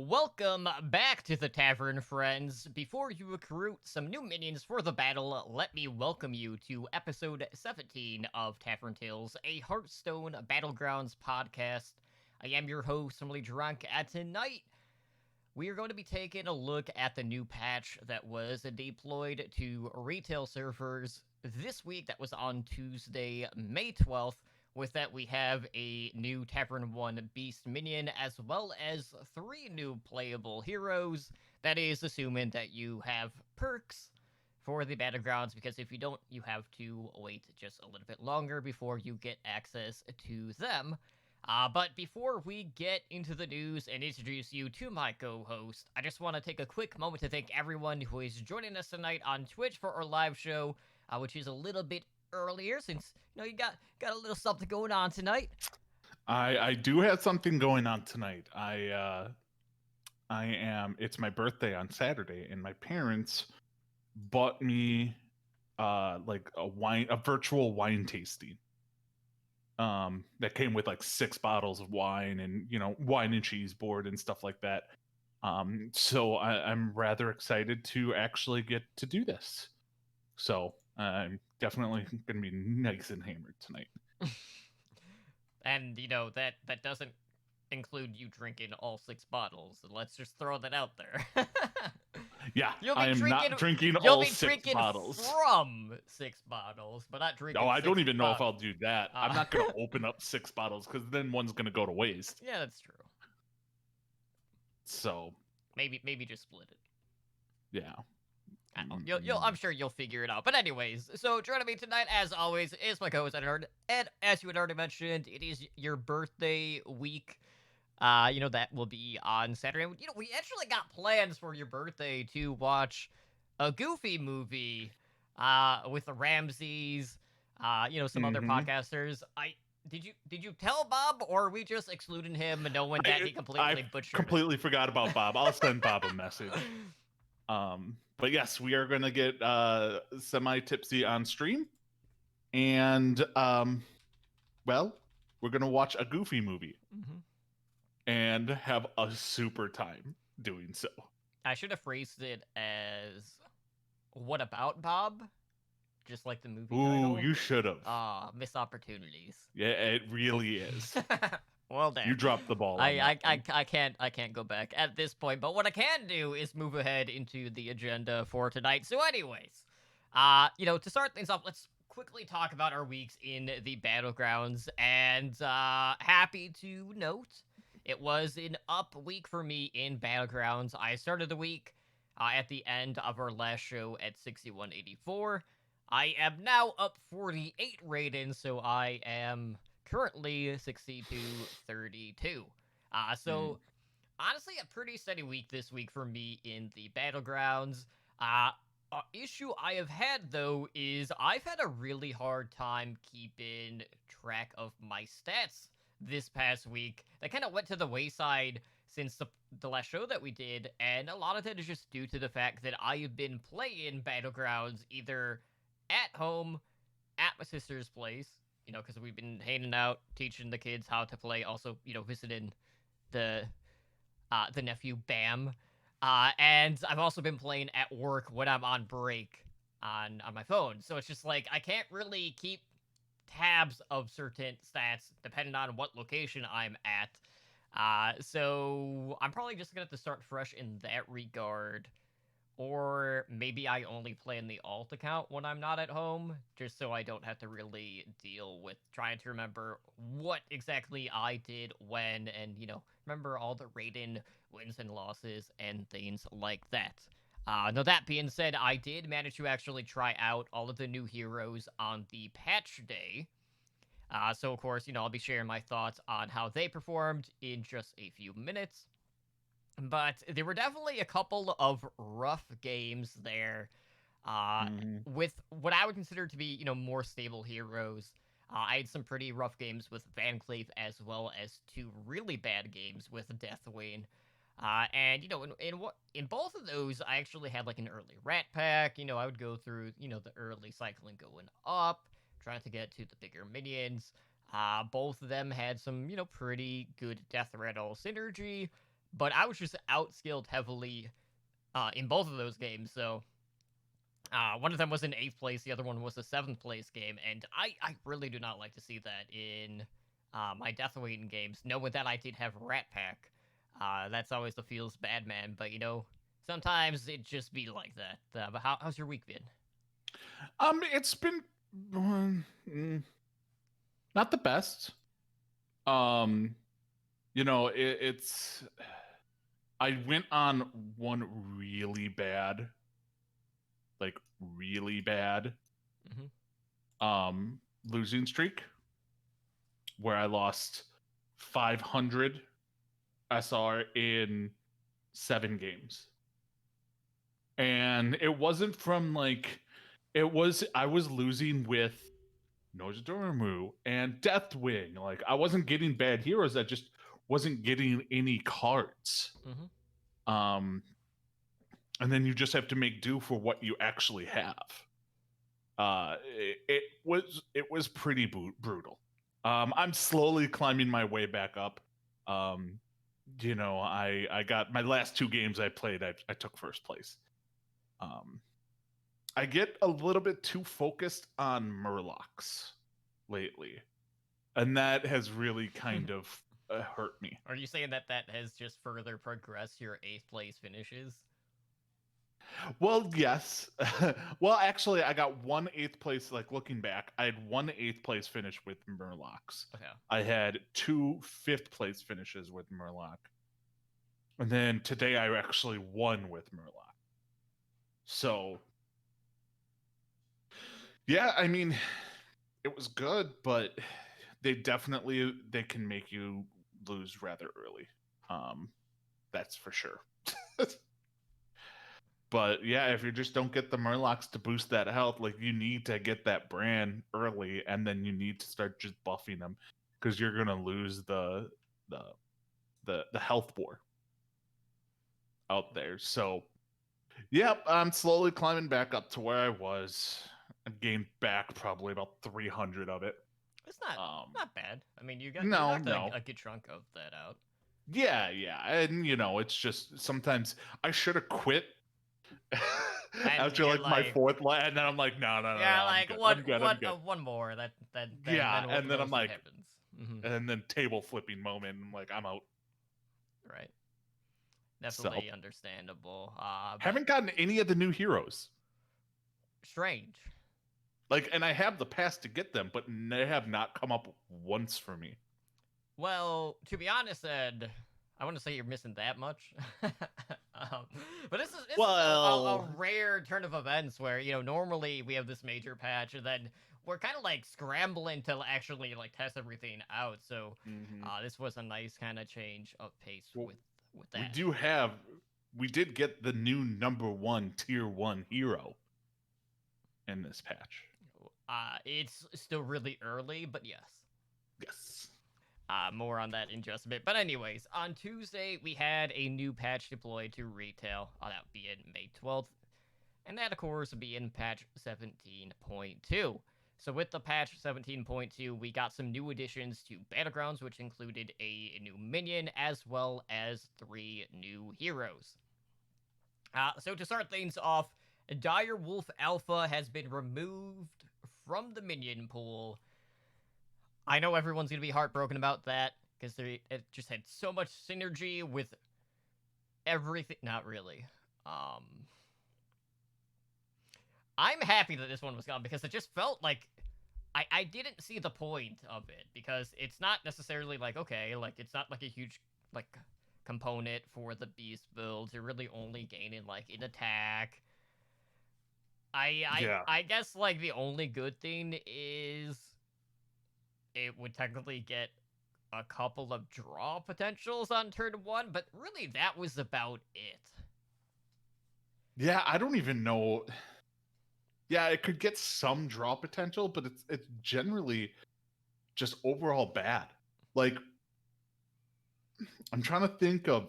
Welcome back to the Tavern, friends. Before you recruit some new minions for the battle, let me welcome you to episode 17 of Tavern Tales, a Hearthstone Battlegrounds podcast. I am your host, Emily Drunk, and tonight we are going to be taking a look at the new patch that was deployed to retail servers this week. That was on Tuesday, May 12th. With that, we have a new Tavern 1 Beast minion, as well as 3 new playable heroes. That is assuming that you have perks for the Battlegrounds, because if you don't, you have to wait just a little bit longer before you get access to them. But before we get into the news and introduce you to my co-host, I just want to take a quick moment to thank everyone who is joining us tonight on Twitch for our live show, which is a little bit earlier since you got a little something going on tonight. I do have something going on tonight. It's my birthday on Saturday, and my parents bought me like a virtual wine tasting. That came with like 6 bottles of wine and wine and cheese board and stuff like that. So I'm rather excited to actually get to do this. So I'm definitely gonna be nice and hammered tonight. And that doesn't include you drinking all 6 bottles. Let's just throw that out there. Yeah, I am not drinking you'll all be 6 drinking bottles. from 6 bottles, but not drinking. No, I don't even know if bottles. I'll do that. I'm not going to open up 6 bottles because then one's going to go to waste. Yeah, that's true. So maybe just split it. Yeah. I'm sure you'll figure it out. But anyways, so joining me tonight, as always, is my co-host Edward. And as you had already mentioned, it is your birthday week. That will be on Saturday. We actually got plans for your birthday to watch a Goofy movie, with the Ramses, some other podcasters. Did you tell Bob, or are we just excluding him, knowing that he completely butchered completely forgot about Bob. I'll send Bob a message. But yes, we are going to get semi-tipsy on stream. And, we're going to watch a Goofy movie. Mm-hmm. And have a super time doing so. I should have phrased it as, what about Bob? Just like the movie title. Ooh, you should have. Missed opportunities. Yeah, it really is. Well, damn. You dropped the ball. I can't go back at this point. But what I can do is move ahead into the agenda for tonight. So, anyways, to start things off, let's quickly talk about our weeks in the Battlegrounds. And happy to note, it was an up week for me in Battlegrounds. I started the week at the end of our last show at 6184. I am now up 48 ratings, so I am currently 62-32. So honestly, a pretty steady week this week for me in the Battlegrounds. Issue I have had, though, is I've had a really hard time keeping track of my stats this past week. That kind of went to the wayside since the last show that we did, and a lot of that is just due to the fact that I have been playing Battlegrounds either at home, at my sister's place, because we've been hanging out, teaching the kids how to play, also, visiting the nephew Bam, and I've also been playing at work when I'm on break on my phone. So it's just like I can't really keep tabs of certain stats depending on what location I'm at. So I'm probably just gonna have to start fresh in that regard. Or maybe I only play in the alt account when I'm not at home, just so I don't have to really deal with trying to remember what exactly I did when, and, remember all the rating wins and losses and things like that. Now, that being said, I did manage to actually try out all of the new heroes on the patch day. So, of course, I'll be sharing my thoughts on how they performed in just a few minutes. But there were definitely a couple of rough games there, with what I would consider to be, more stable heroes. I had some pretty rough games with Van Cleef, as well as 2 really bad games with Deathwing. And, in both of those, I actually had, like, an early Rat Pack. I would go through, the early cycling going up, trying to get to the bigger minions. Both of them had some, pretty good Death Rattle synergy. but I was just outskilled heavily in both of those games. So one of them was in eighth place, the other one was a seventh place game, and I really do not like to see that in my Death Waiting games. Knowing that I did have Rat Pack, that's always the feels bad man. But sometimes it just be like that. But how's your week been? It's been mm, not the best. Um, it's I went on one really bad Mm-hmm. losing streak where I lost 500 SR in 7 games. And it wasn't from I was losing with Nojidoromu and Deathwing. Like I wasn't getting bad heroes, I just wasn't getting any cards. Mm-hmm. Um and then you just have to make do for what you actually have. It was pretty brutal. I'm slowly climbing my way back up. Um I got my last 2 games I played, I took first place. Um I get a little bit too focused on Murlocs lately, and that has really kind of hurt me. Are you saying that that has just further progressed your eighth place finishes? Well, yes. Well, actually, I got 1 8th place. Like looking back, I had 1 8th place finish with Murlocs. Okay. I had 2 5th place finishes with Murloc, and then today I actually won with Murloc. So, yeah, I mean, it was good, but they can make you lose rather early. That's for sure. But yeah, if you just don't get the Murlocs to boost that health, like you need to get that brand early, and then you need to start just buffing them because you're gonna lose the the health war out there. So yep, I'm slowly climbing back up to where I was. I gained back probably about 300 of it. It's not Um, not bad. I mean, you no, knocked no, a good chunk of that out. yeah, and it's just sometimes I should have quit And after you're like my like, fourth line, and then I'm like, no, no, no, no, yeah, I'm like good, one I'm good, I'm one good. one more. Yeah, Then and then we'll I'm see what like, happens. Hmm. and then table flipping moment. I'm like, I'm out. Right. So Definitely understandable. But haven't gotten any of the new heroes. strange. Like, and I have the pass to get them, but they have not come up once for me. Well, to be honest, Ed, I want to say you're missing that much. um, but this is a Well, rare turn of events where normally we have this major patch and then we're kind of like scrambling to actually like test everything out. So mhm. this was a nice kind of change of pace Well, with we that. do have, we did get the new #1 tier 1 hero in this patch. It's still really early, but yes. Yes. More on that in just a bit. But anyways, on Tuesday we had a new patch deployed to retail. That would be in May 12th, and that of course would be in patch 17.2. So with the patch 17.2, we got some new additions to Battlegrounds, which included a new minion as well as 3 new heroes. So to start things off, Dire Wolf Alpha has been removed from the minion pool. I know everyone's gonna be heartbroken about that because it just had so much synergy with everything. Not really. Um, I'm happy that this one was gone because it just felt like I didn't see the point of it because it's not necessarily like okay, like it's not like a huge like component for the beast builds. You're really only gaining like an attack. Yeah. I guess like the only good thing is it would technically get a couple of draw potentials on turn 1, but really that was about it. Yeah, I don't even know. Yeah, it could get some draw potential, but it's generally just overall bad. Like I'm trying to think of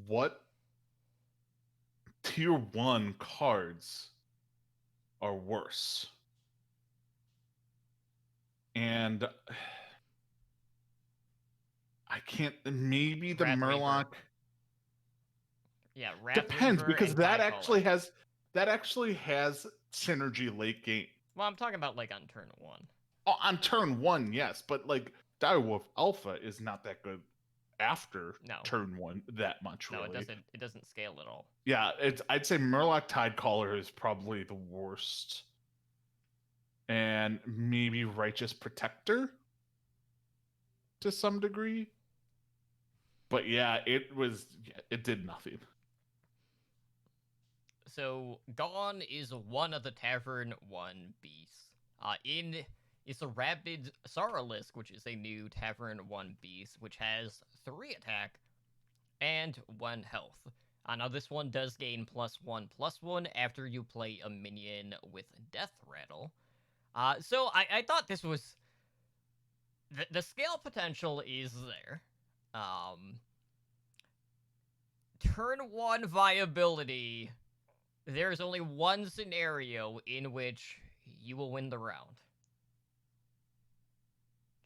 what tier 1 cards are worse. And I can't, maybe the Wrathweaver. Murloc. Yeah, Wrath Depends, Weaver because and Tidecaller. that actually has synergy late game. Well, I'm talking about like on turn 1. Oh, on turn one, yes, but like Direwolf Alpha is not that good after No. turn one that much, No, it really. doesn't. It doesn't scale at all. Yeah, I'd say Murloc Tidecaller is probably the worst, and maybe Righteous Protector to some degree. But yeah, it did nothing. So Gone is one of the Tavern 1 beasts. In is a Rabid Sorrowlisk, which is a new Tavern 1 beast, which has 3 attack and 1 health. Now this one does gain +1/+1 after you play a minion with Death Rattle. So I thought this was the scale potential is there. Turn 1 viability. There's only one scenario in which you will win the round.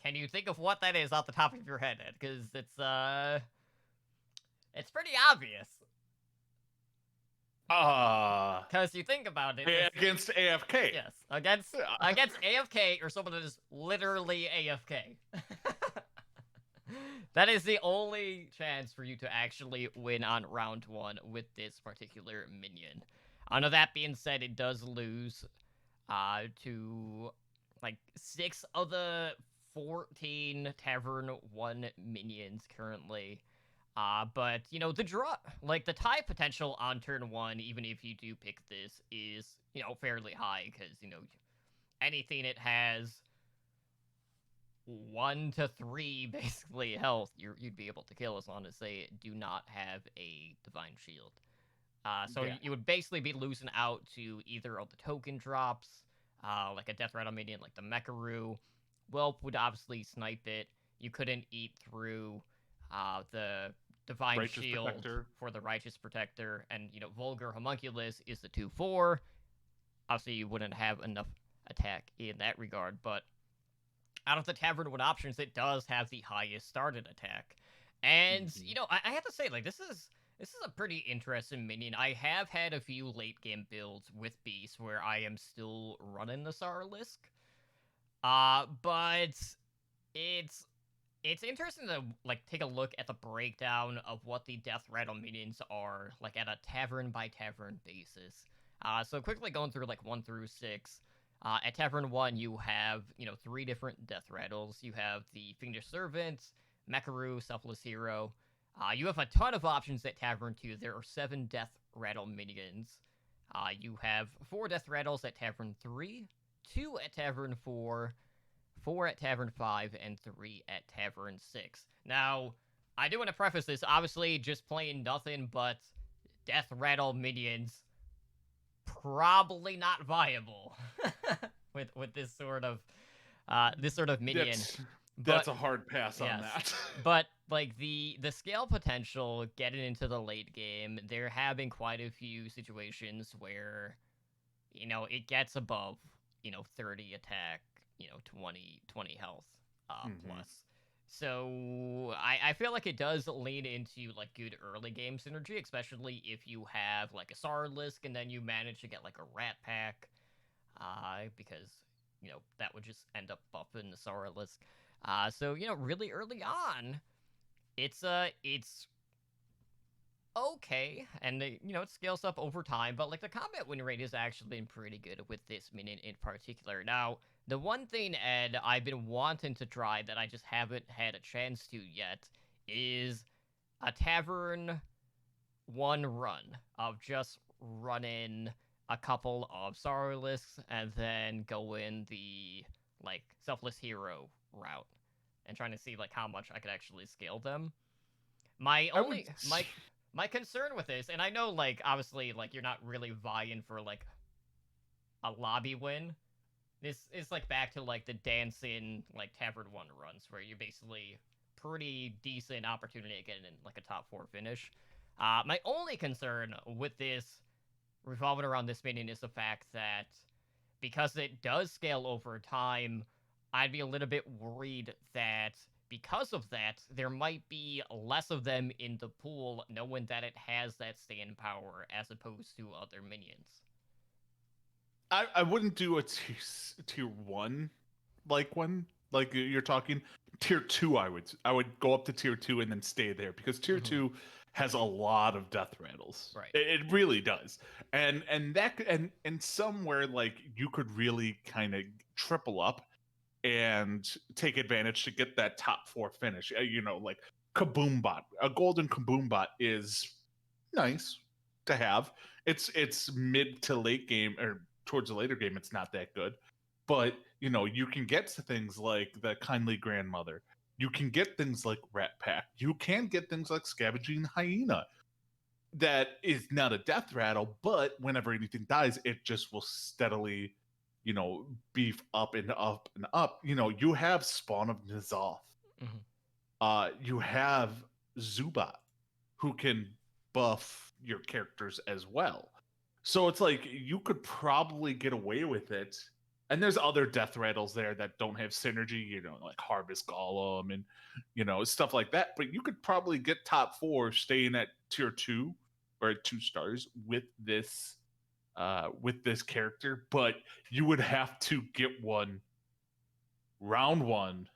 Can you think of what that is off the top of your head, Ed? Because it's pretty obvious. Because you think about it. Against AFK. Yes, against AFK or someone that is literally AFK. That is the only chance for you to actually win on round 1 with this particular minion. Now that being said, it does lose to like 6 of the 14 Tavern 1 minions currently. But, you know, the draw, like, the tie potential on turn 1, even if you do pick this, is, you know, fairly high, because, you know, anything it has 1 to 3, basically, health, you'd be able to kill as long as they do not have a Divine Shield. So Yeah. you would basically be losing out to either of the token drops, like a Death Rattle minion, like the Mekaru. Whelp would obviously snipe it. You couldn't eat through the Divine Righteous Shield Protector. for the Righteous Protector, and, you know, Vulgar Homunculus is the 2/4. Obviously, you wouldn't have enough attack in that regard, but out of the Tavern 1 options, it does have the highest started attack. And, you know, I have to say, like, this is a pretty interesting minion. I have had a few late game builds with Beast where I am still running the Sarlisk. But it's interesting to like take a look at the breakdown of what the Death Rattle minions are, like at a tavern by tavern basis. So quickly going through like 1 through 6. At Tavern 1, you have, you know, 3 different Death Rattles. You have the Fiendish Servant, Mekaru, Selfless Hero. You have a ton of options at Tavern 2. There are 7 Death Rattle minions. You have 4 Death Rattles at Tavern 3, 2 at Tavern 4, 4 at Tavern 5, and 3 at Tavern 6. Now, I do want to preface this, obviously, just playing nothing but Death Rattle minions, probably not viable with this sort of minion. That's a hard pass on that. But like the scale potential getting into the late game, there have been quite a few situations where, you know, it gets above, you know, 30 attack, you know, 20 health plus. So I feel like it does lean into like good early game synergy, especially if you have like a Sarlisk and then you manage to get like a Rat Pack, because, you know, that would just end up buffing the Sarlisk. So, you know, really early on, it's okay, and you know, it scales up over time, but like the combat win rate has actually been pretty good with this minion in particular. Now, the one thing, Ed, I've been wanting to try that I just haven't had a chance to yet is a Tavern 1 run of just running a couple of Sorrowlisks and then going the like Selfless Hero route and trying to see like how much I could actually scale them. My concern with this, and I know like obviously like you're not really vying for like a lobby win. This is like back to like the dancing like Tavern 1 runs where you basically pretty decent opportunity to get in like a top 4 finish. My only concern with this revolving around this minion is the fact that because it does scale over time, I'd be a little bit worried that because of that, there might be less of them in the pool, knowing that it has that stand power as opposed to other minions. I wouldn't do a tier one like one like you're talking tier two. I would go up to tier two and then stay there because tier Mm-hmm. two has a lot of death rattles. Right. It really does, and that and somewhere like you could really kind of triple up and take advantage to get that top four finish. Like Kaboom Bot. A golden Kaboom Bot is nice to have. It's mid to late game or towards the later game. It's not that good, but you can get to things like the Kindly Grandmother. You can get things like Rat Pack. You can get things like Scavenging Hyena. That is not a death rattle, but whenever anything dies, it just will steadily beef up and up and up. You have Spawn of N'Zoth. Mm-hmm. You have Zubat, who can buff your characters as well. So it's like you could probably get away with it. And there's other death rattles there that don't have synergy, like Harvest Golem and stuff like that. But you could probably get top four staying at tier two or at 2 stars with this character, but you would have to get one round one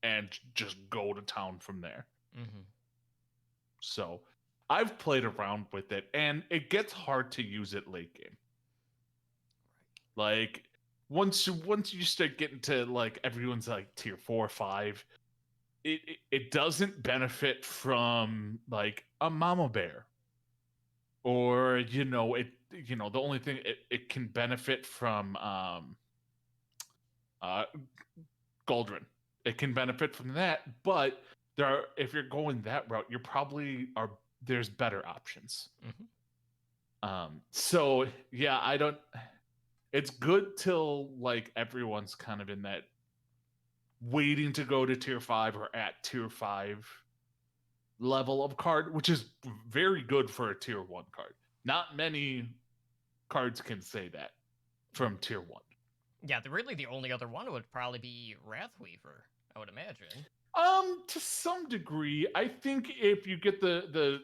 and just go to town from there. Mm-hmm. So I've played around with it, and it gets hard to use it late game. Like once you start getting to like everyone's like tier 4 or 5, it doesn't benefit from like a mama bear, or the only thing it can benefit from uh Goldrin. It can benefit from that, but if you're going that route, you're probably are there's better options. So yeah, I don't. It's good till like everyone's kind of in that waiting to go to tier 5 or at tier 5 level of card, which is very good for a tier 1 card. Not many cards can say that from tier 1. Yeah, really the only other one would probably be Wrathweaver, I would imagine. To some degree, I think if you get the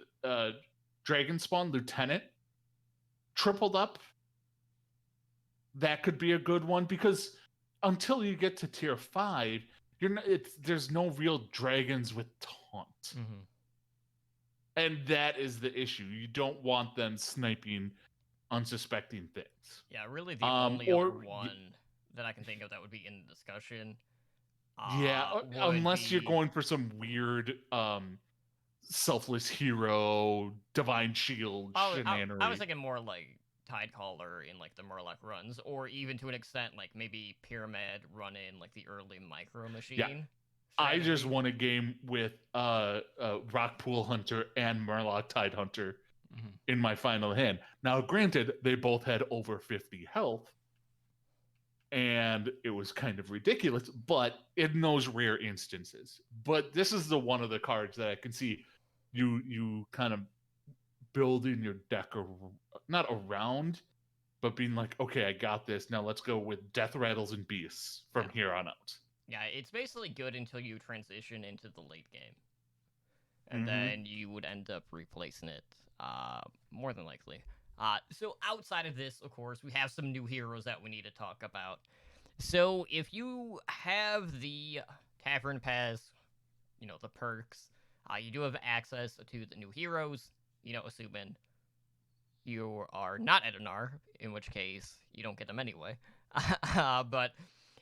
Dragon Spawn Lieutenant tripled up, that could be a good one, because until you get to tier 5, there's no real dragons with taunt. Mm-hmm. And that is the issue. You don't want them sniping unsuspecting things. Yeah, really the only other one that I can think of that would be in the discussion. Unless you're going for some weird selfless hero, divine shield shenanigans. I was thinking more like Tidecaller in like the Murloc runs, or even to an extent like maybe Pyramid run in like the early Micro Machine. Yeah. I just won a game with Rockpool Hunter and Murloc Tide Hunter in my final hand. Now, granted, they both had over 50 health, and it was kind of ridiculous, but in those rare instances. But this is the one of the cards that I can see you kind of building your deck not around, but being like, okay, I got this. Now let's go with Death Rattles and Beasts from here on out. Yeah, it's basically good until you transition into the late game. And then you would end up replacing it, more than likely. So outside of this, of course, we have some new heroes that we need to talk about. So if you have the Tavern Pass, the perks, you do have access to the new heroes, assuming you are not at an R, in which case you don't get them anyway. But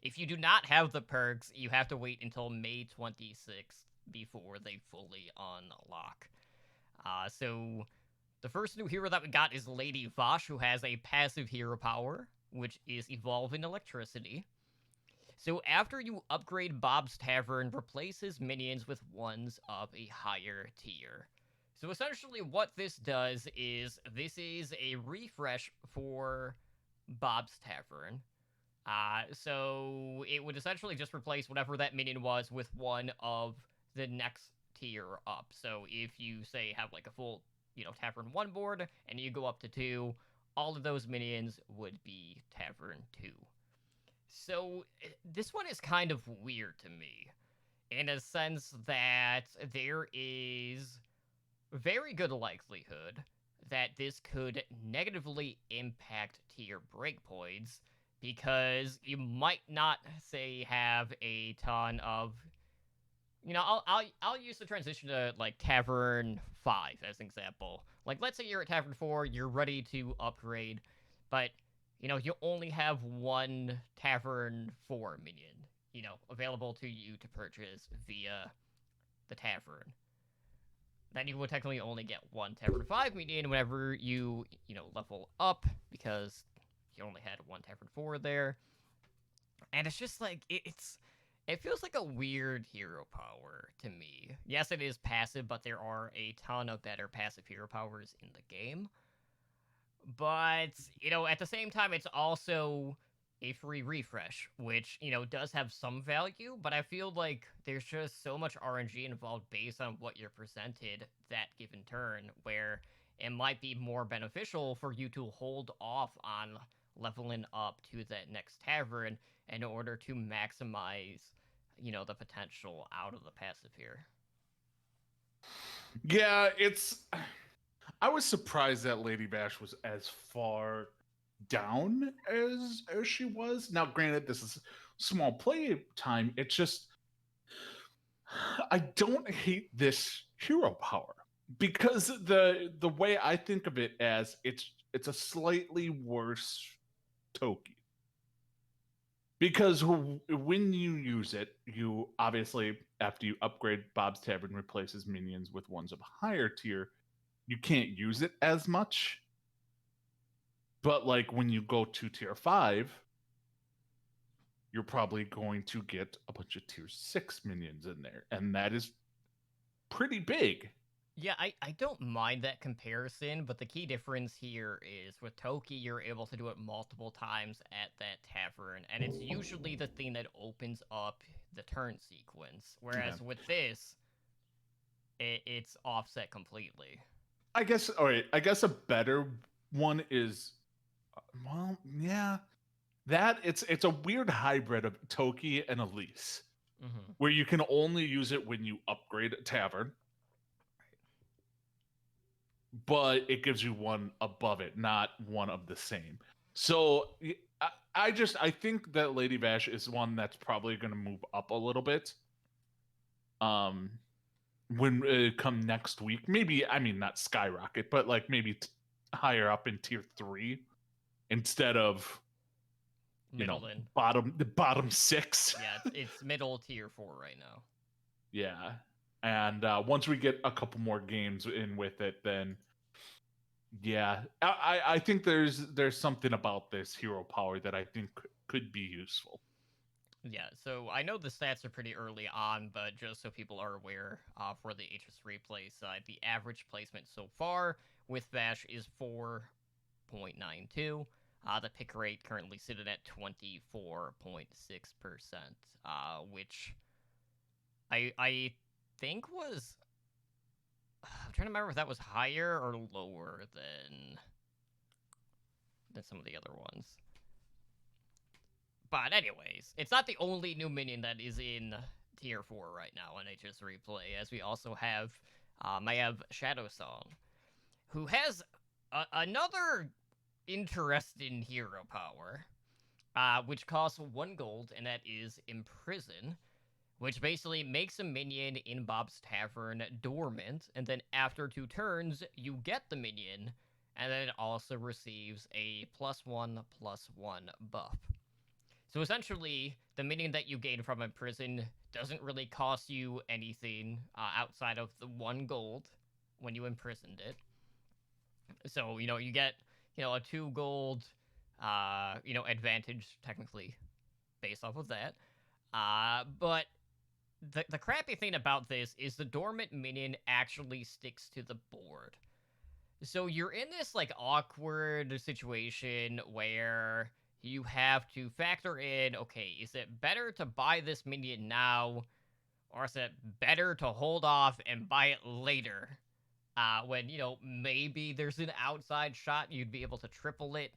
if you do not have the perks, you have to wait until May 26th before they fully unlock. So the first new hero that we got is Lady Vosh, who has a passive hero power, which is Evolving Electricity. So after you upgrade Bob's Tavern, replace his minions with ones of a higher tier. So essentially what this does is, this is a refresh for Bob's Tavern. So it would essentially just replace whatever that minion was with one of the next tier up. So if you, say, have like a full, Tavern 1 board, and you go up to 2, all of those minions would be Tavern 2. So this one is kind of weird to me. in a sense that there is very good likelihood that this could negatively impact tier breakpoints because you might not say have a ton of I'll use the transition to like Tavern 5 as an example. Like let's say you're at Tavern 4, you're ready to upgrade, but you only have one Tavern 4 minion, available to you to purchase via the Tavern. Then you would technically only get one Tavern 5 minion whenever you level up because you only had one Tavern 4 there. And it's just like it feels like a weird hero power to me. Yes, it is passive, but there are a ton of better passive hero powers in the game. But, at the same time, it's also a free refresh, which, does have some value, but I feel like there's just so much RNG involved based on what you're presented that given turn, where it might be more beneficial for you to hold off on leveling up to that next tavern in order to maximize, the potential out of the passive here. Yeah, it's. I was surprised that Lady Bash was as far down as she was. Now, granted, this is small play time. It's just I don't hate this hero power because the way I think of it as it's a slightly worse Toki. Because when you use it, you obviously, after you upgrade Bob's Tavern, replaces minions with ones of a higher tier. You can't use it as much. But like when you go to tier 5, you're probably going to get a bunch of tier 6 minions in there. And that is pretty big. Yeah, I don't mind that comparison, but the key difference here is with Toki, you're able to do it multiple times at that tavern, and it's usually the thing that opens up the turn sequence. Whereas Okay. with this, it's offset completely. I guess, all right, I guess a better one is, well, yeah, that it's a weird hybrid of Toki and Elise, Mm-hmm. where you can only use it when you upgrade a tavern, but it gives you one above it, not one of the same. So I think that Lady Bash is one that's probably going to move up a little bit. Um, when come next week, maybe I mean not skyrocket, but like maybe higher up in tier 3 instead of Middle in. the bottom 6. Yeah, it's middle tier 4 right now. Yeah, and once we get a couple more games in with it, then yeah, I think there's something about this hero power that I think could be useful. Yeah, so I know the stats are pretty early on, but just so people are aware, for the HS3 play side, the average placement so far with Vash is 4.92. The pick rate currently sitting at 24.6%, which I think was. I'm trying to remember if that was higher or lower than some of the other ones. But anyways, it's not the only new minion that is in tier 4 right now on HS Replay, as we also have I have Shadow Song, who has another interesting hero power, which costs 1 gold, and that is Imprison, which basically makes a minion in Bob's Tavern dormant, and then after 2 turns, you get the minion, and then it also receives a +1/+1 buff. So essentially, the minion that you gain from Imprison doesn't really cost you anything outside of the 1 gold when you imprisoned it. So, you get, a 2 gold, advantage technically based off of that. But the crappy thing about this is the dormant minion actually sticks to the board. So you're in this like awkward situation where you have to factor in, okay, is it better to buy this minion now, or is it better to hold off and buy it later? When, maybe there's an outside shot you'd be able to triple it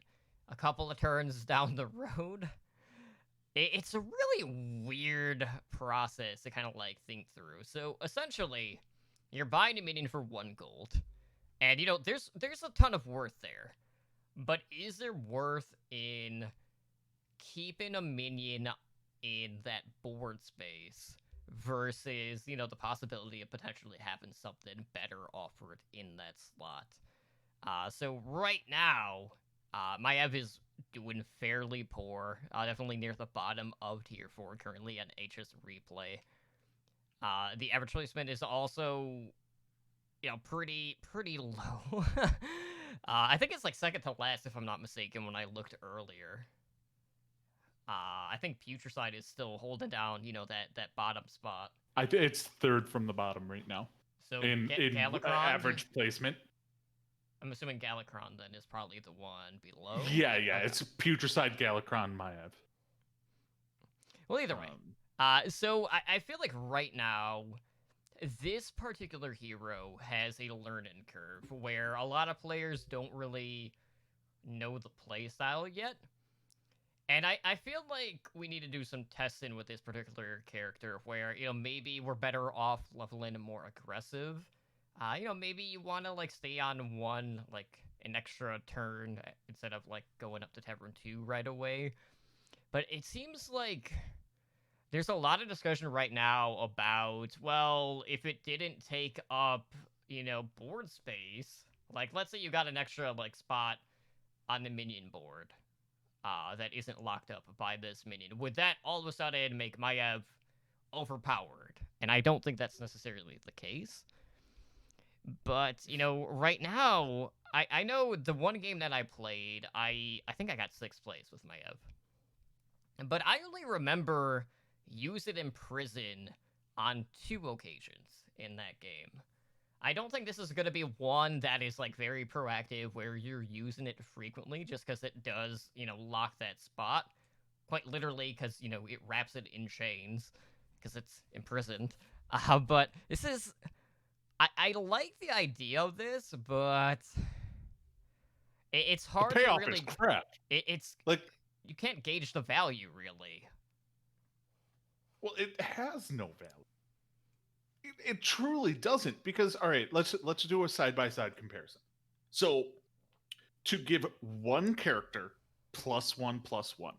a couple of turns down the road. It's a really weird process to kind of like think through. So essentially, you're buying a minion for 1 gold, and there's a ton of worth there. But is there worth in keeping a minion in that board space versus the possibility of potentially having something better offered in that slot? So right now, my Ev is doing fairly poor. Definitely near the bottom of tier 4 currently at HS replay. The average placement is also pretty low. I think it's like second to last if I'm not mistaken when I looked earlier. I think Putricide is still holding down that bottom spot. It's third from the bottom right now So in Galakron, average placement. I'm assuming Galakron then is probably the one below. Yeah, Okay. it's Putricide, Galakron, Maev. Well, either way. So I feel like right now, this particular hero has a learning curve where a lot of players don't really know the playstyle yet. And I feel like we need to do some testing with this particular character where, maybe we're better off leveling him more aggressive. Maybe you want to, like, stay on one, like, an extra turn instead of, like, going up to Tavern 2 right away. But it seems like there's a lot of discussion right now about, well, if it didn't take up, board space, like, let's say you got an extra, like, spot on the minion board that isn't locked up by this minion. Would that all of a sudden make Maev overpowered? And I don't think that's necessarily the case. But, right now, I know the one game that I played, I think I got 6th place with Maev. But I only remember use it in prison on 2 occasions in that game. I don't think this is going to be one that is like very proactive where you're using it frequently just because it does, lock that spot. Quite literally because, it wraps it in chains because it's imprisoned. But this is. I like the idea of this, but it's The hard to payoff is really. crap. It's. Like, You can't gauge the value really. well, it has no value. It truly doesn't, because all right, let's do a side by side comparison. So to give one character +1/+1,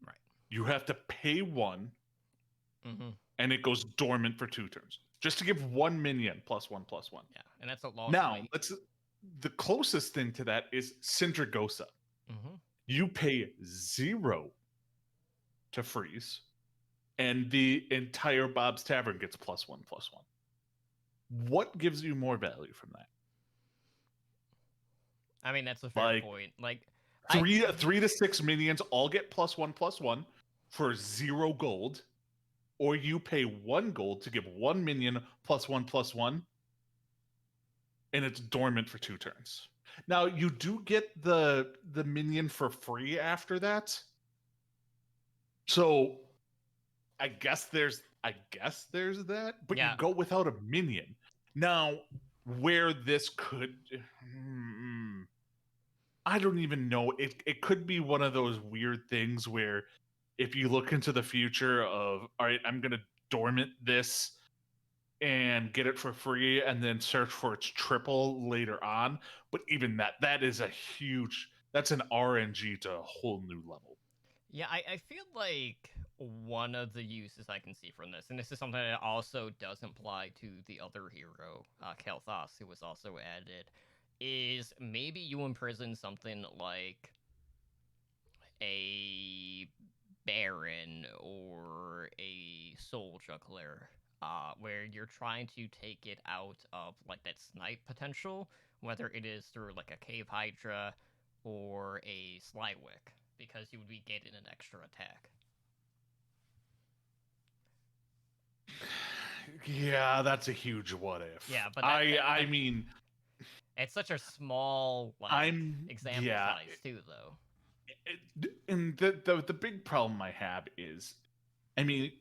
Right. you have to pay 1, Mm-hmm. and it goes dormant for 2 turns just to give 1 minion +1/+1. Yeah, and that's a loss Now rate. the closest thing to that is Sindragosa. Mm-hmm. You pay 0 to freeze, and the entire Bob's Tavern gets +1/+1. What gives you more value from that? I mean, that's a fair point. Like, three to 6 minions all get +1/+1 for 0 gold, or you pay 1 gold to give 1 minion +1/+1, and it's dormant for 2 turns. Now you do get the minion for free after that, so I guess there's that, but yeah. you go without a minion. Now, where this could, I don't even know. It could be one of those weird things where if you look into the future of, all right, I'm going to dormant this and get it for free and then search for its triple later on. But even that is that's an RNG to a whole new level. Yeah, I feel like one of the uses I can see from this, and this is something that also does apply to the other hero, Kel'Thas, who was also added, is maybe you imprison something like a Baron or a Soul Juggler, where you're trying to take it out of like that snipe potential, whether it is through like a Cave Hydra or a Slywick, because you would be getting an extra attack. Yeah, that's a huge what if. Yeah, but I mean, it's such a small example size too, though. And the big problem I have is, I mean,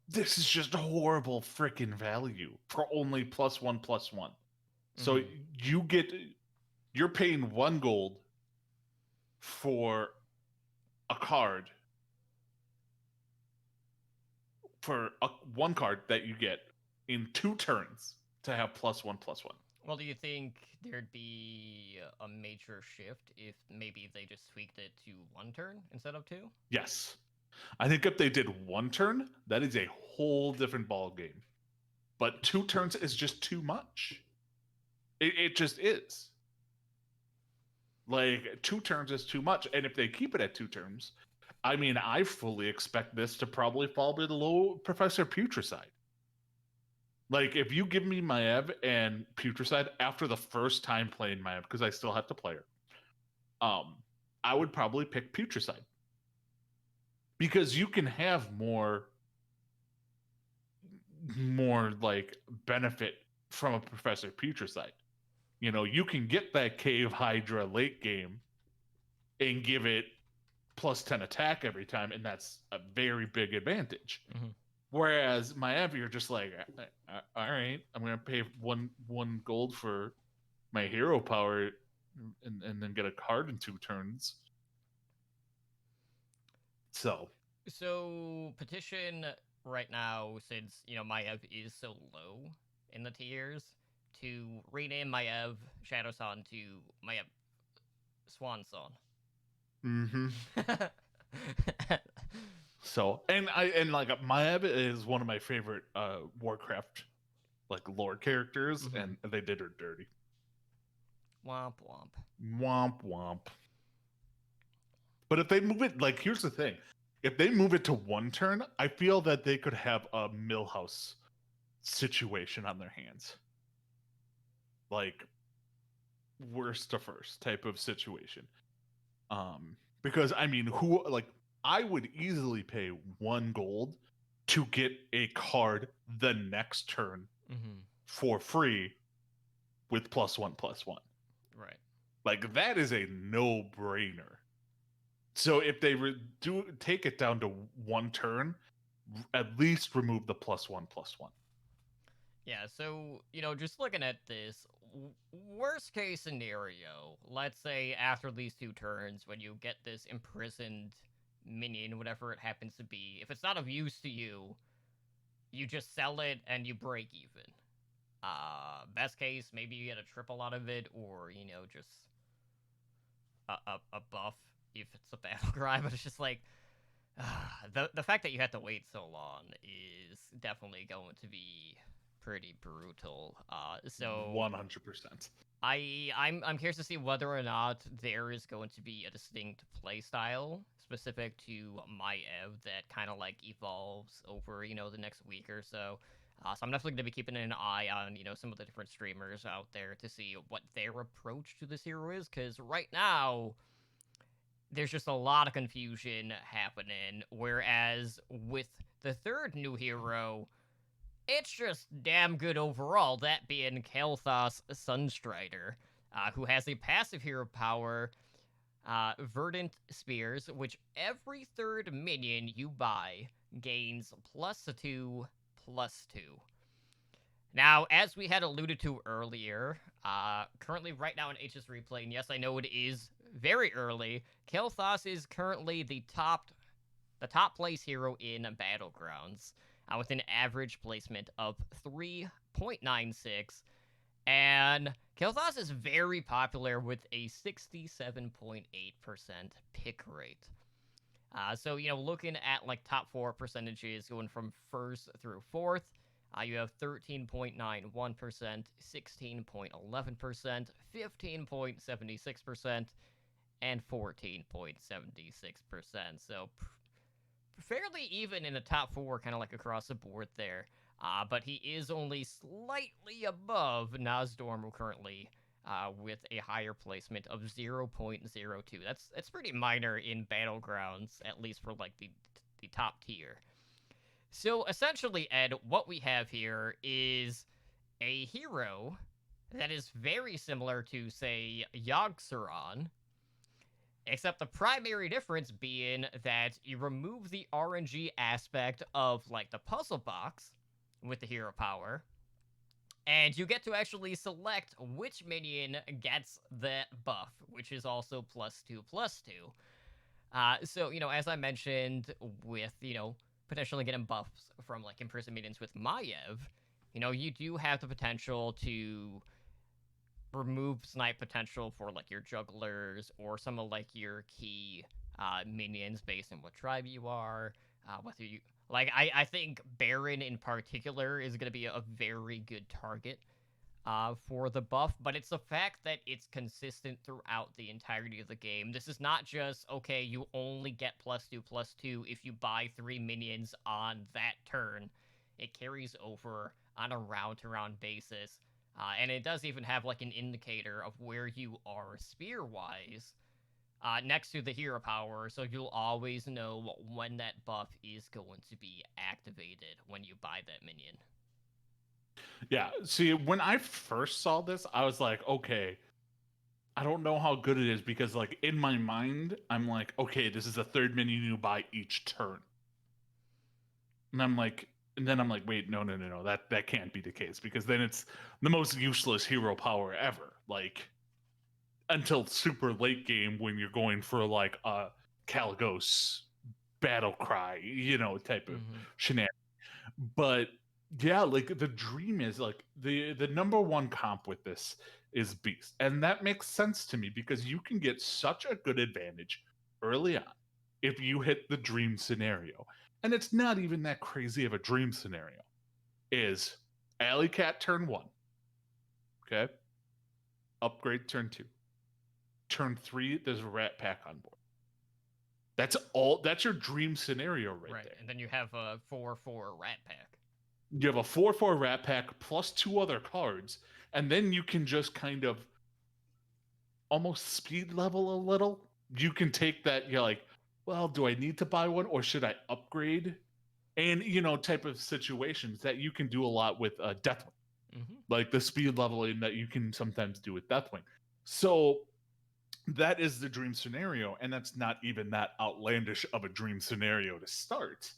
this is just a horrible freaking value for only +1/+1. So you get you're paying 1 gold for a card one card that you get in 2 turns to have +1/+1. Well, do you think there'd be a major shift if maybe they just tweaked it to 1 turn instead of 2? Yes. I think if they did 1 turn, that is a whole different ball game. But 2 turns is just too much. It just is. Like 2 turns is too much, and if they keep it at 2 turns, I mean, I fully expect this to probably fall below Professor Putricide. Like, if you give me Maev and Putricide after the first time playing Maev, because I still have to play her, I would probably pick Putricide. Because you can have more like benefit from a Professor Putricide. You know, you can get that Cave Hydra late game and give it +10 attack every time, and that's a very big advantage. Mm-hmm. Whereas Maev, you're just like, all right, I'm gonna pay one gold for my hero power, and then get a card in 2 turns. So petition right now, since Maev is so low in the tiers, to rename Maev Shadowson to Maev Swanson. Mm-hmm. So and like Maev is one of my favorite Warcraft like lore characters, mm-hmm. and they did her dirty. Womp womp. Womp womp. But if they move it, like, here's the thing: if they move it to 1 turn, I feel that they could have a Millhouse situation on their hands, like worst to first type of situation. Because I mean, I would easily pay 1 gold to get a card the next turn mm-hmm. for free with +1/+1. Right. Like, that is a no-brainer. So if they do take it down to 1 turn, at least remove the +1/+1. Yeah, so, just looking at this, worst case scenario, let's say after these 2 turns, when you get this imprisoned minion, whatever it happens to be, if it's not of use to you, you just sell it and you break even. Best case, maybe you get a triple out of it, or, just a buff if it's a battle cry, but it's just like, the fact that you have to wait so long is definitely going to be pretty brutal. So 100%. I'm curious to see whether or not there is going to be a distinct playstyle specific to Maev that kind of like evolves over the next week or so. So I'm definitely going to be keeping an eye on some of the different streamers out there to see what their approach to this hero is, because right now there's just a lot of confusion happening. Whereas with the third new hero, it's just damn good overall, that being Kael'thas Sunstrider, who has a passive hero power, Verdant Spears, which every third minion you buy gains +2/+2. Now, as we had alluded to earlier, currently right now in HS Replay, and yes, I know it is very early, Kael'thas is currently the top place hero in Battlegrounds, with an average placement of 3.96, and Kael'thas is very popular with a 67.8% pick rate. So, looking at like top 4 percentages going from first through fourth, you have 13.91%, 16.11%, 15.76%, and 14.76%. So fairly even in the top 4, kind of like across the board there. But he is only slightly above Nozdormu currently, with a higher placement of 0.02. That's pretty minor in Battlegrounds, at least for like the top tier. So essentially, Ed, what we have here is a hero that is very similar to, say, Yogg-Saron, except the primary difference being that you remove the RNG aspect of, like, the puzzle box with the hero power, And you get to actually select which minion gets that buff, which is also +2/+2. So, as I mentioned, with, potentially getting buffs from, like, imprisoned minions with Maiev, you do have the potential to remove snipe potential for, like, your jugglers or some of, like, your key minions based on what tribe you are. Whether you like, I think Baron in particular is going to be a very good target for the buff, but it's the fact that it's consistent throughout the entirety of the game. This is not just, okay, you only get +2/+2 if you buy 3 minions on that turn. It carries over on a round-to-round basis. And it does even have, like, an indicator of where you are spear-wise next to the hero power, so you'll always know when that buff is going to be activated when you buy that minion. Yeah. See, when I first saw this, I was like, okay, I don't know how good it is because, like, in my mind, I'm like, okay, this is a third minion you buy each turn. And then I'm like, wait, no, that can't be the case because then it's the most useless hero power ever. Like, until super late game when you're going for like a Caligos battle cry, type of Mm-hmm. shenanigans. But yeah, like the dream is like the number one comp with this is Beast. And that makes sense to me because you can get such a good advantage early on if you hit the dream scenario. And it's not even that crazy of a dream scenario. Is Alley Cat turn 1. Okay. Upgrade turn 2. Turn 3, there's a rat pack on board. That's your dream scenario right there. And then you have a 4/4 rat pack. You have a 4/4 rat pack plus 2 other cards, and then you can just kind of almost speed level a little. You can take that, you're like, well, do I need to buy one or should I upgrade? And type of situations that you can do a lot with Deathwing. Mm-hmm. Like the speed leveling that you can sometimes do with Deathwing. So that is the dream scenario, and that's not even that outlandish of a dream scenario to start.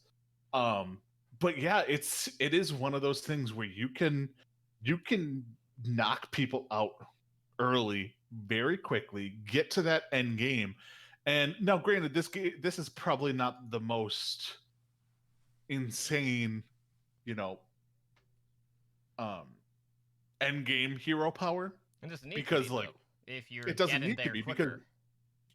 But yeah, it is one of those things where you can knock people out early very quickly, get to that end game. And now granted, this is probably not the most insane, you know, um end game hero power It doesn't need to be, because like though, if you're it doesn't getting need to there be because quicker.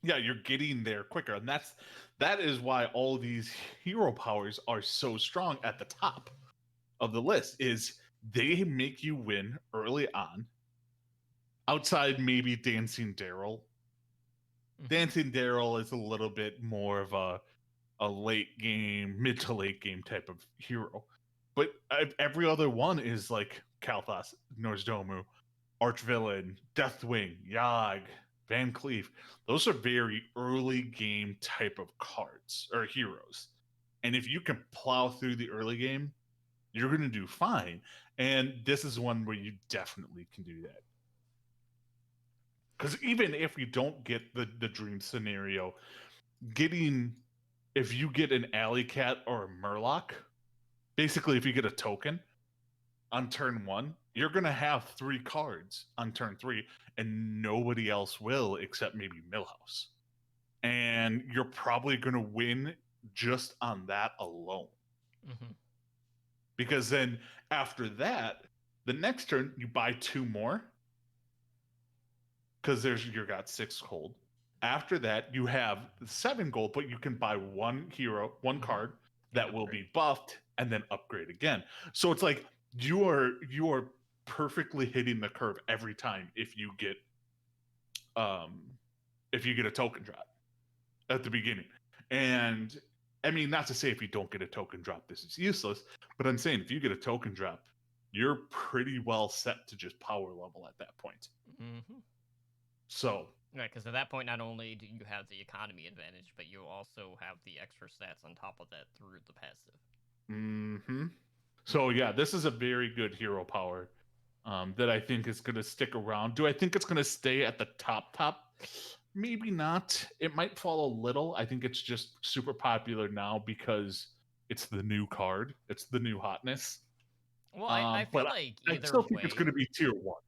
yeah, you're getting there quicker, and that is why all these hero powers are so strong at the top of the list is they make you win early on, outside maybe Dancing Daryl. Mm-hmm. Dancing Daryl is a little bit more of a late game, mid to late game type of hero, but every other one is like Kalthas, Norzdomu, Archvillain, Deathwing, Yogg, Van Cleef. Those are very early game type of cards or heroes. And if you can plow through the early game, you're going to do fine. And this is one where you definitely can do that. Because even if you don't get the dream scenario, getting, if you get an Alley Cat or a Murloc, basically, if you get a token, on turn 1, you're going to have 3 cards on turn 3, and nobody else will except maybe Millhouse. And you're probably going to win just on that alone. Mm-hmm. Because then after that, the next turn, you buy 2 more. Because you got 6 gold. After that, you have 7 gold, but you can buy 1 hero, 1 Mm-hmm. card that will be buffed and then upgrade again. So it's like you are perfectly hitting the curve every time if you get a token drop at the beginning. And I mean, not to say if you don't get a token drop, this is useless, but I'm saying if you get a token drop, you're pretty well set to just power level at that point. Mm-hmm. So Right, because at that point, not only do you have the economy advantage, but you also have the extra stats on top of that through the passive. Mm-hmm. So yeah, this is a very good hero power that I think is going to stick around. Do I think it's going to stay at the top? Maybe not. It might fall a little. I think it's just super popular now because it's the new card. It's the new hotness. Well, I feel But like I either still think it's going way, to be tier one.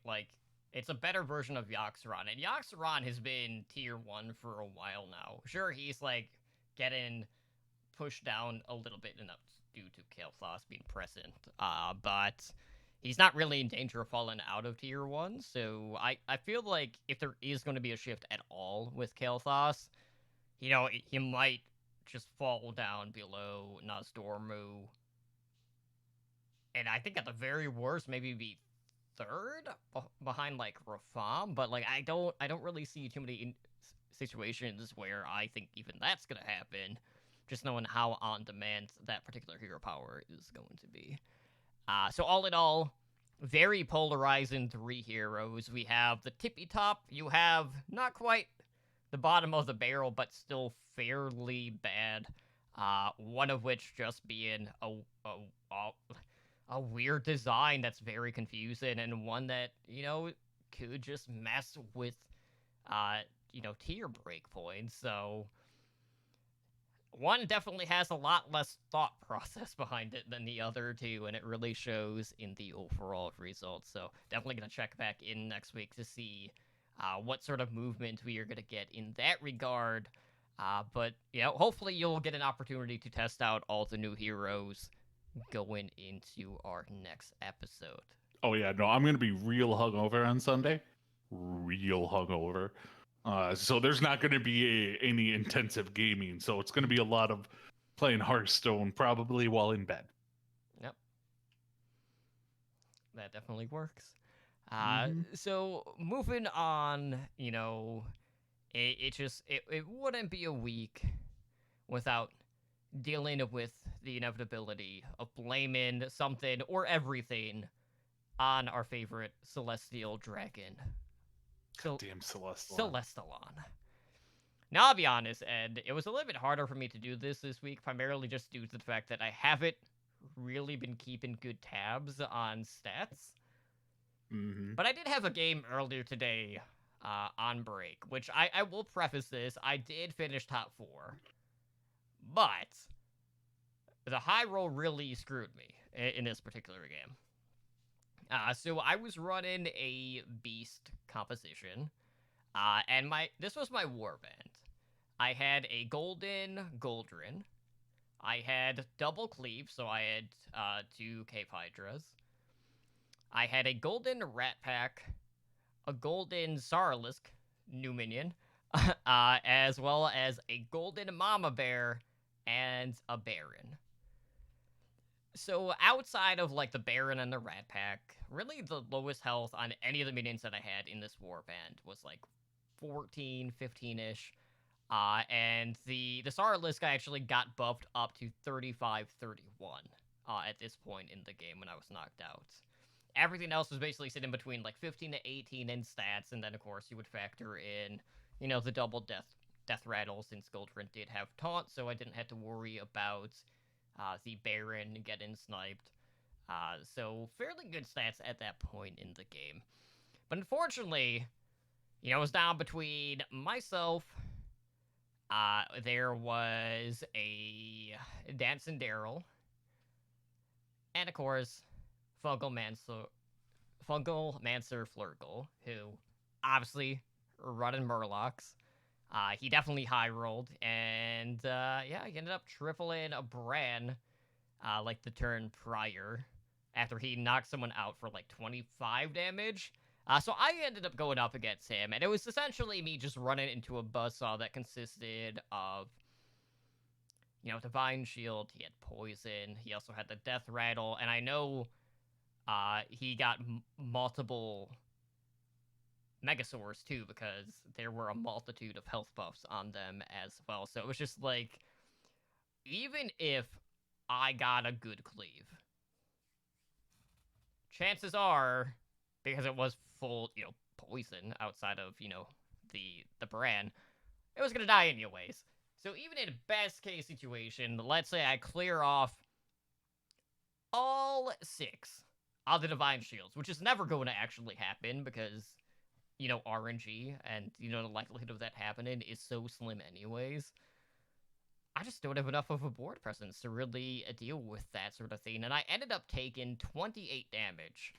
like it's a better version of Yaxaron, and Yaxaron has been tier one for a while now. Sure, he's like getting pushed down a little bit, and that's due to Kael'thas being present. But he's not really in danger of falling out of tier one. So I feel like if there is going to be a shift at all with Kael'thas, he might just fall down below Nozdormu, and I think at the very worst, maybe be third behind like Rafam. But like I don't really see too many situations where I think even that's gonna happen. Just knowing how on demand that particular hero power is going to be. So all in all, very polarizing three heroes. We have the tippy top. You have not quite the bottom of the barrel, but still fairly bad. One of which just being a, a weird design that's very confusing, and one that could just mess with uh tier breakpoints. So one definitely has a lot less thought process behind it than the other two, and it really shows in the overall results. So definitely gonna check back in next week to see what sort of movement we are gonna get in that regard. But hopefully you'll get an opportunity to test out all the new heroes going into our next episode. Oh yeah, no, I'm going to be real hungover on Sunday. Real hungover. So there's not going to be any intensive gaming. So it's going to be a lot of playing Hearthstone, probably while in bed. Yep, that definitely works. Mm-hmm. So moving on, it wouldn't be a week without dealing with the inevitability of blaming something or everything on our favorite celestial dragon, Damn Celestia. Celestalon. Now, I'll be honest, Ed, it was a little bit harder for me to do this week, primarily just due to the fact that I haven't really been keeping good tabs on stats. Mm-hmm. But I did have a game earlier today on break, which I will preface this. I did finish top 4, but the high roll really screwed me in this particular game. So I was running a beast composition, and this was my warband. I had a golden Goldrin. I had double cleave, so I had 2 Cape Hydras. I had a golden Rat Pack, a golden Saralisk, new minion, as well as a golden Mama Bear and a Baron. So outside of like the Baron and the Rat Pack, really the lowest health on any of the minions that I had in this warband was like 14, 15-ish. And the Saralisk I actually got buffed up to 35, 31 at this point in the game when I was knocked out. Everything else was basically sitting between like 15 to 18 in stats, and then of course you would factor in, the double death rattle, since Goldrin did have taunt, so I didn't have to worry about the Baron getting sniped. So fairly good stats at that point in the game. But unfortunately, it was down between myself. There was a Dancing Daryl, and of course, Fungal Mancer Flurgle, who obviously running Murlocs. He definitely high rolled, and he ended up tripling a Bran like the turn prior after he knocked someone out for like 25 damage. So I ended up going up against him, and it was essentially me just running into a buzzsaw that consisted of, Divine Shield, he had Poison, he also had the Death Rattle, and I know he got multiple Megasaurs too, because there were a multitude of health buffs on them as well. So it was just like, even if I got a good cleave, chances are, because it was full, poison outside of, the Bran, it was gonna die anyways. So even in a best case situation, let's say I clear off all 6 of the Divine Shields, which is never going to actually happen because, RNG, and, the likelihood of that happening is so slim anyways. I just don't have enough of a board presence to really deal with that sort of thing, and I ended up taking 28 damage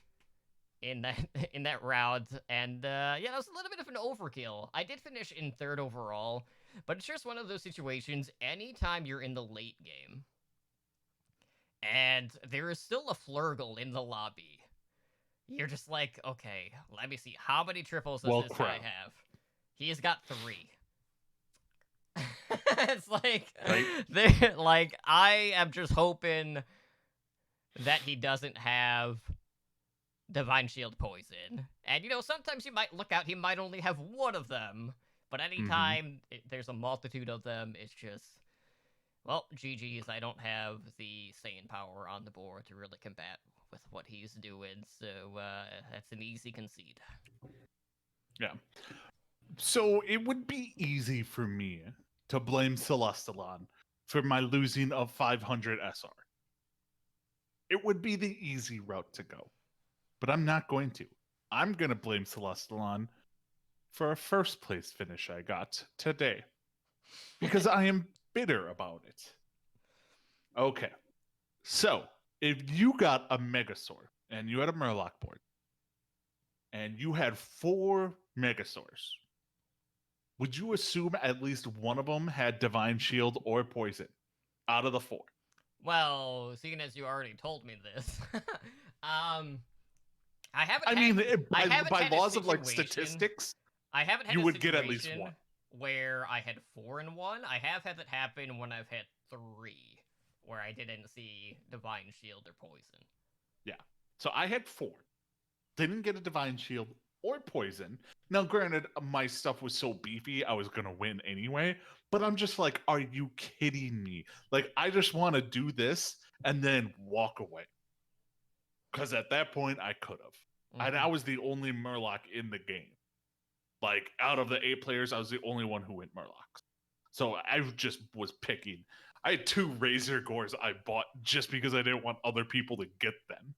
in that in that round, and yeah, that was a little bit of an overkill. I did finish in third overall, but it's just one of those situations. Anytime you're in the late game, and there is still a Flurgle in the lobby, you're just like, okay, let me see how many triples does Well, this guy crap. have. He has got 3. It's like, Right? like I am just hoping that he doesn't have Divine Shield poison. And sometimes you might look out, he might only have one of them. But Mm-hmm. anytime there's a multitude of them, it's just, well, GG's. I don't have the staying power on the board to really combat with what he's doing. So that's an easy concede. Yeah. So it would be easy for me to blame Celestalon for my losing of 500 SR. It would be the easy route to go. But I'm not going to. I'm going to blame Celestalon for a first place finish I got today because I am bitter about it. Okay. So, if you got a Megasaur and you had a Murloc board and you had 4 Megasaurs, would you assume at least one of them had Divine Shield or Poison out of the 4? Well, seeing as you already told me this, um, I haven't I had mean, I by haven't had a laws of like situation. statistics, I haven't had you a would get at least situation one. where I had 4 in one. I have had it happen when I've had 3, where I didn't see Divine Shield or Poison. Yeah. So I had 4. Didn't get a Divine Shield or Poison. Now, granted, my stuff was so beefy, I was going to win anyway. But I'm just like, are you kidding me? Like, I just want to do this and then walk away. Because at that point, I could have. And Mm-hmm. I was the only Murloc in the game. Like, out of the 8 players, I was the only one who went Murlocs. So I just was picking. I had 2 Razor Gores I bought just because I didn't want other people to get them.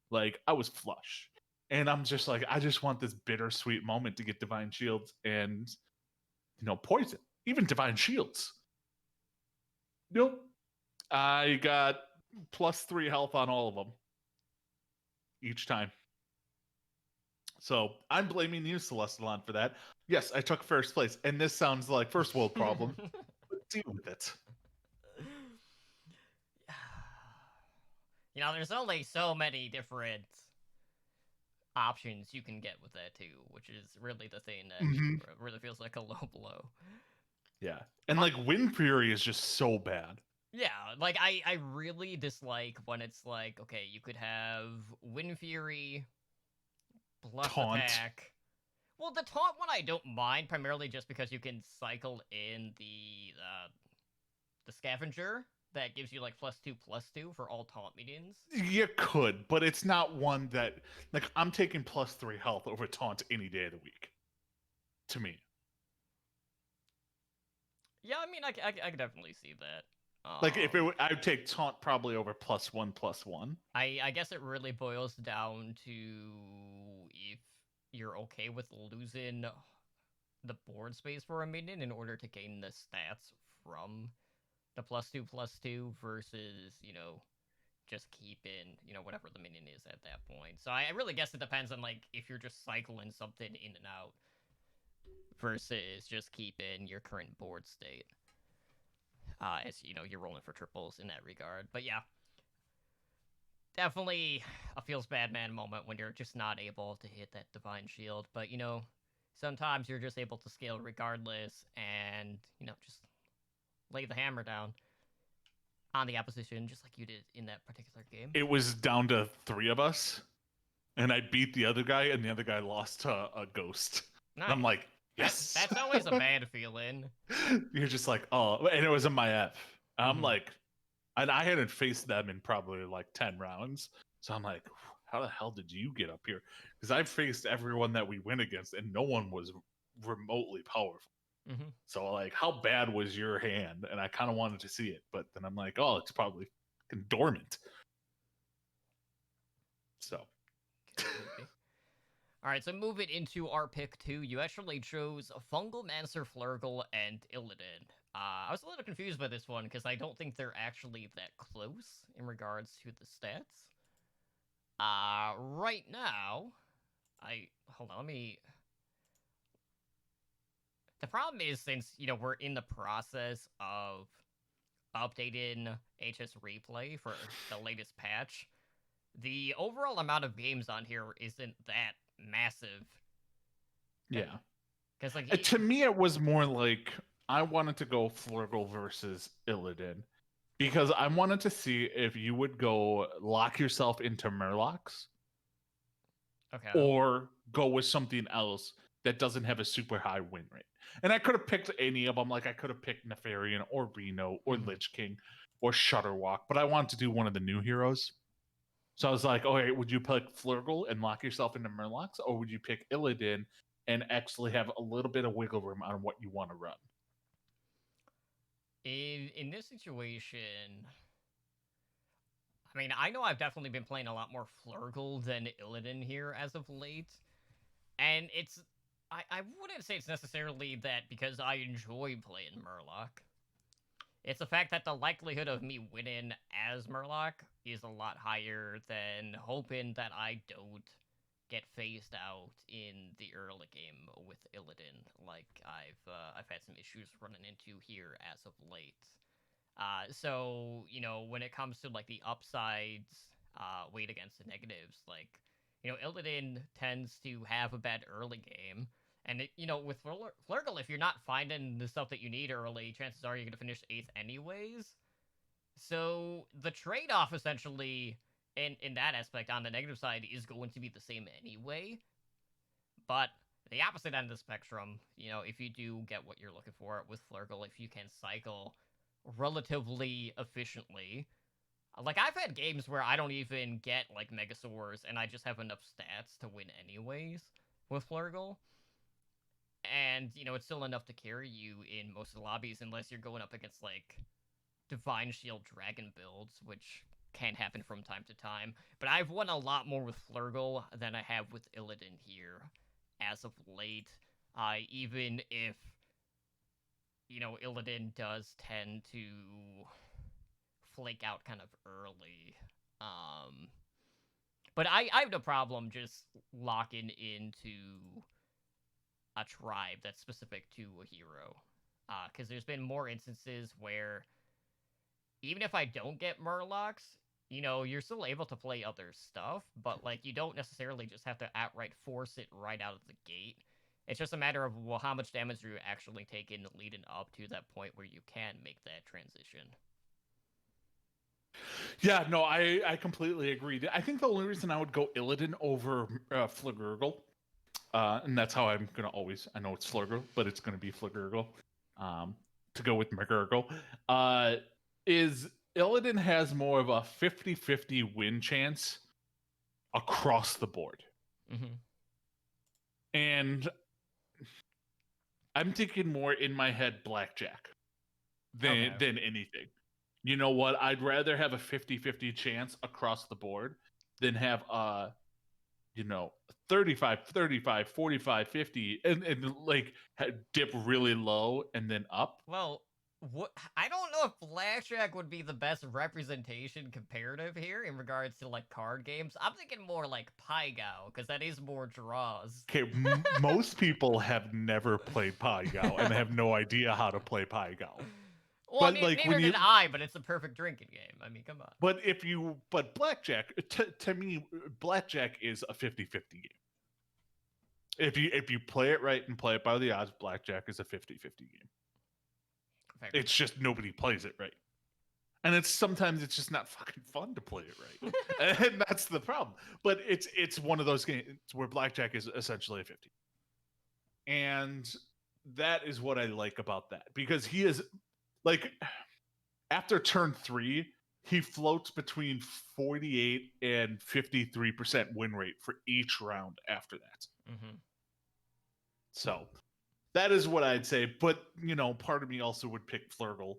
Like, I was flush. And I'm just like, I just want this bittersweet moment to get Divine Shields and, Poison. Even Divine Shields. Nope. I got +3 health on all of them each time. So I'm blaming you, Celestalon, for that. Yes, I took first place. And this sounds like first world problem, but deal with it. There's only so many different options you can get with that too, which is really the thing that Mm-hmm. really feels like a low blow. Yeah. And My, like Wind Fury is just so bad. yeah, like I really dislike when it's like, okay, you could have Wind Fury plus Taunt. attack. Well, the taunt one I don't mind, primarily just because you can cycle in the scavenger that gives you like +2/+2 for all taunt minions. You could, but it's not one that like I'm taking +3 health over taunt any day of the week. To me. Yeah, I mean, I could definitely see that. Like if I would take taunt probably over +1/+1. I guess it really boils down to if you're okay with losing the board space for a minion in order to gain the stats from the +2/+2 versus, just keeping, whatever the minion is at that point. So I really guess it depends on, like, if you're just cycling something in and out versus just keeping your current board state. As, you're rolling for triples in that regard. But yeah, definitely a feels bad man moment when you're just not able to hit that divine shield. But sometimes you're just able to scale regardless, and just lay the hammer down on the opposition, just like you did in that particular game. It was down to 3 of us, and I beat the other guy, and the other guy lost to a ghost. And I'm Nice. like, yes. That's always a bad feeling. You're just like, oh, and it was in my F. I'm Mm-hmm. like, and I hadn't faced them in probably like 10 rounds. So I'm like, how the hell did you get up here? Because I've faced everyone that we went against, and no one was remotely powerful. Mm-hmm. So like, how bad was your hand? And I kind of wanted to see it, but then I'm like, oh, it's probably dormant. So All right, so moving into our pick 2, you actually chose Fungal Mancer Flurgle and Illidan. I was a little confused by this one because I don't think they're actually that close in regards to the stats. Right now, hold on, let me. The problem is since we're in the process of updating HS Replay for the latest patch, the overall amount of games on here isn't that massive. Yeah. Because like To me, it was more like I wanted to go Flurgle versus Illidan because I wanted to see if you would go lock yourself into Murlocs okay, or go with something else that doesn't have a super high win rate. And I could have picked any of them. Like I could have picked Nefarian or Reno or Lich King or Shutterwalk, but I wanted to do one of the new heroes. So I was like, okay, would you pick Flurgle and lock yourself into Murlocs, or would you pick Illidan and actually have a little bit of wiggle room on what you want to run? in this situation, I mean, I know I've definitely been playing a lot more Flurgle than Illidan here as of late, and I wouldn't say it's necessarily that because I enjoy playing Murloc. It's the fact that the likelihood of me winning as Murloc is a lot higher than hoping that I don't get phased out in the early game with Illidan, like I've had some issues running into here as of late. So when it comes to like the upsides, weight against the negatives, like Illidan tends to have a bad early game, and with Flurgle, if you're not finding the stuff that you need early, chances are you're gonna finish eighth anyways. So the trade-off essentially in that aspect on the negative side is going to be the same anyway. But the opposite end of the spectrum, if you do get what you're looking for with Flurgle, if you can cycle relatively efficiently. Like I've had games where I don't even get like Megasaurs and I just have enough stats to win anyways with Flurgle. And it's still enough to carry you in most of the lobbies unless you're going up against like Divine Shield Dragon builds, which can happen from time to time. But I've won a lot more with Flurgle than I have with Illidan here as of late. Even if Illidan does tend to flake out kind of early. But I have no problem just locking into a tribe that's specific to a hero. Because there's been more instances where even if I don't get Murlocs, you're still able to play other stuff, but like you don't necessarily just have to outright force it right out of the gate. It's just a matter of how much damage you're actually taking leading up to that point where you can make that transition. Yeah, no, I completely agree. I think the only reason I would go Illidan over Flurgle, and that's how I'm gonna always. I know it's Flurgle, but it's gonna be Flurgle. To go with McGurgle, is Illidan has more of a 50-50 win chance across the board. Mm-hmm. And I'm thinking more in my head blackjack than anything. You know what? I'd rather have a 50-50 chance across the board than have 35, 35, 45, 50 and like dip really low and then up. Well, what I don't know if Blackjack would be the best representation comparative here in regards to like card games. I'm thinking more like Pygao because that is more draws. Okay, most people have never played Pygao and have no idea how to play Pygao. Well, I But mean, like neither when did you I, but it's a perfect drinking game. I mean, come on. but blackjack to me blackjack is a 50-50 game. If you play it right and play it by the odds, blackjack is a 50-50 game. Fair. It's just nobody plays it right. And sometimes it's just not fucking fun to play it right. And that's the problem. But it's one of those games where blackjack is essentially a 50. And that is what I like about that because he is like after turn 3, he floats between 48 and 53% win rate for each round after that. Mm-hmm. So that is what I'd say. But part of me also would pick Flurgle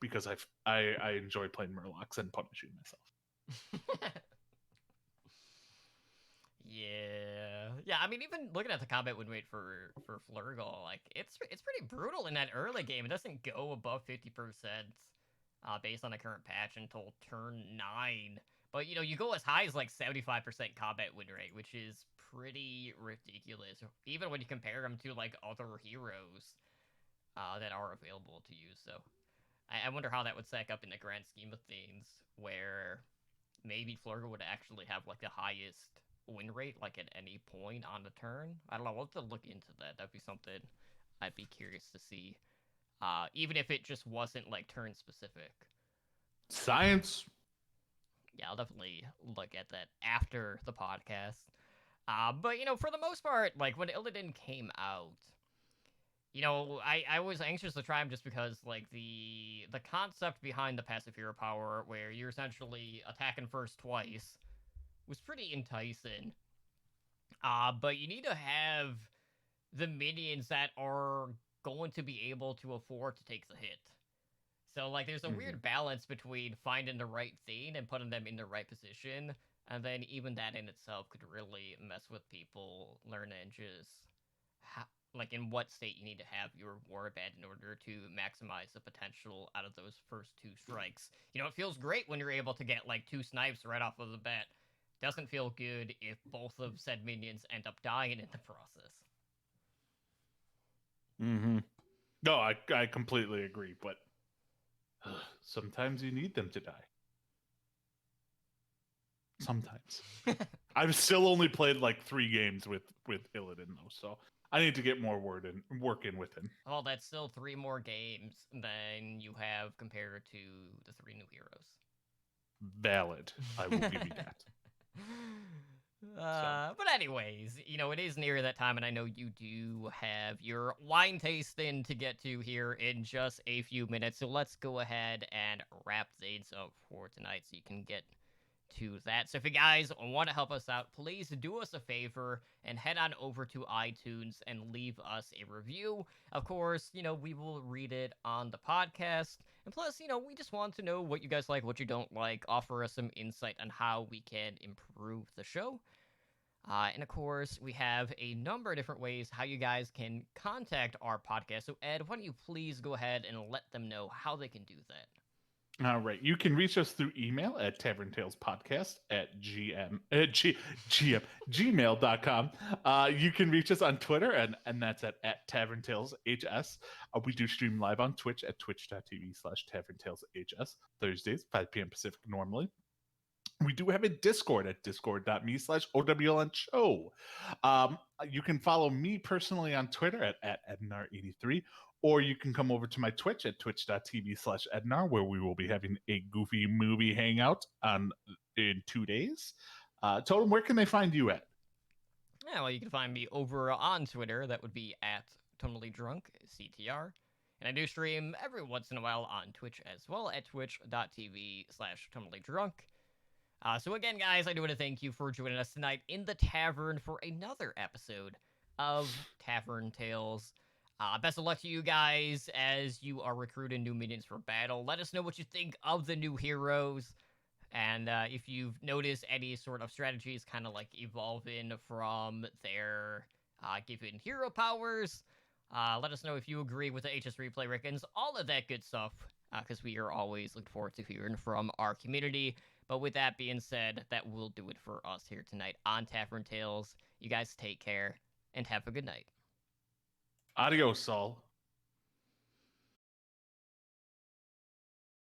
because I enjoy playing Murlocs and punishing myself. Yeah, Yeah, I mean, even looking at the combat win rate for Flurgle, like it's pretty brutal in that early game. It doesn't go above 50%, based on the current patch until turn 9. But you go as high as like 75% combat win rate, which is pretty ridiculous. Even when you compare them to like other heroes that are available to you. So I wonder how that would stack up in the grand scheme of things, where maybe Flurgle would actually have like the highest win rate like at any point on the turn. I don't know. We'll have to look into that. That'd be something I'd be curious to see. Even if it just wasn't like turn specific. Science. Yeah, I'll definitely look at that after the podcast. But for the most part, like when Illidan came out, I was anxious to try him just because like the concept behind the passive hero power, where you're essentially attacking first twice, was pretty enticing. But you need to have the minions that are going to be able to afford to take the hit. So like there's a Mm-hmm. weird balance between finding the right thing and putting them in the right position, and then even that in itself could really mess with people learning just how, like in what state you need to have your warband in order to maximize the potential out of those first two strikes. It feels great when you're able to get like two snipes right off of the bat. Doesn't feel good if both of said minions end up dying in the process. Mm-hmm. No, I completely agree, but sometimes you need them to die. Sometimes. I've still only played like 3 games with Illidan though, so I need to get more work in with him. Well, that's still 3 more games than you have compared to the 3 new heroes. Valid. I will give you that. So, But anyways, it is near that time, and I know you do have your wine tasting to get to here in just a few minutes. So let's go ahead and wrap things up for tonight, so you can get to that. So if you guys want to help us out, please do us a favor and head on over to iTunes and leave us a review. Of course, we will read it on the podcast. And plus, we just want to know what you guys like, what you don't like, offer us some insight on how we can improve the show. And of course, we have a number of different ways how you guys can contact our podcast. So, Ed, why don't you please go ahead and let them know how they can do that? all right. You can reach us through email at taverntalespodcast at gmail.com. You can reach us on Twitter, and that's at taverntaleshs. We do stream live on Twitch at twitch.tv/taverntaleshs, Thursdays, 5 p.m. Pacific normally. We do have a Discord at discord.me/OWLN show. You can follow me personally on Twitter at Ednar83, or you can come over to my Twitch at twitch.tv/Ednar, where we will be having a goofy movie hangout in 2 days. Totem, where can they find you at? Yeah, well, you can find me over on Twitter. That would be at Totally_Drunk_CTR. And I do stream every once in a while on Twitch as well at twitch.tv/TotallyDrunk. So again, guys, I do want to thank you for joining us tonight in the tavern for another episode of Tavern Tales. Best of luck to you guys as you are recruiting new minions for battle. Let us know what you think of the new heroes. And if you've noticed any sort of strategies kind of like evolving from their given hero powers, let us know if you agree with the HS replay reckons, all of that good stuff, because we are always looking forward to hearing from our community. But with that being said, that will do it for us here tonight on Tavern Tales. You guys take care and have a good night. Adios, Saul.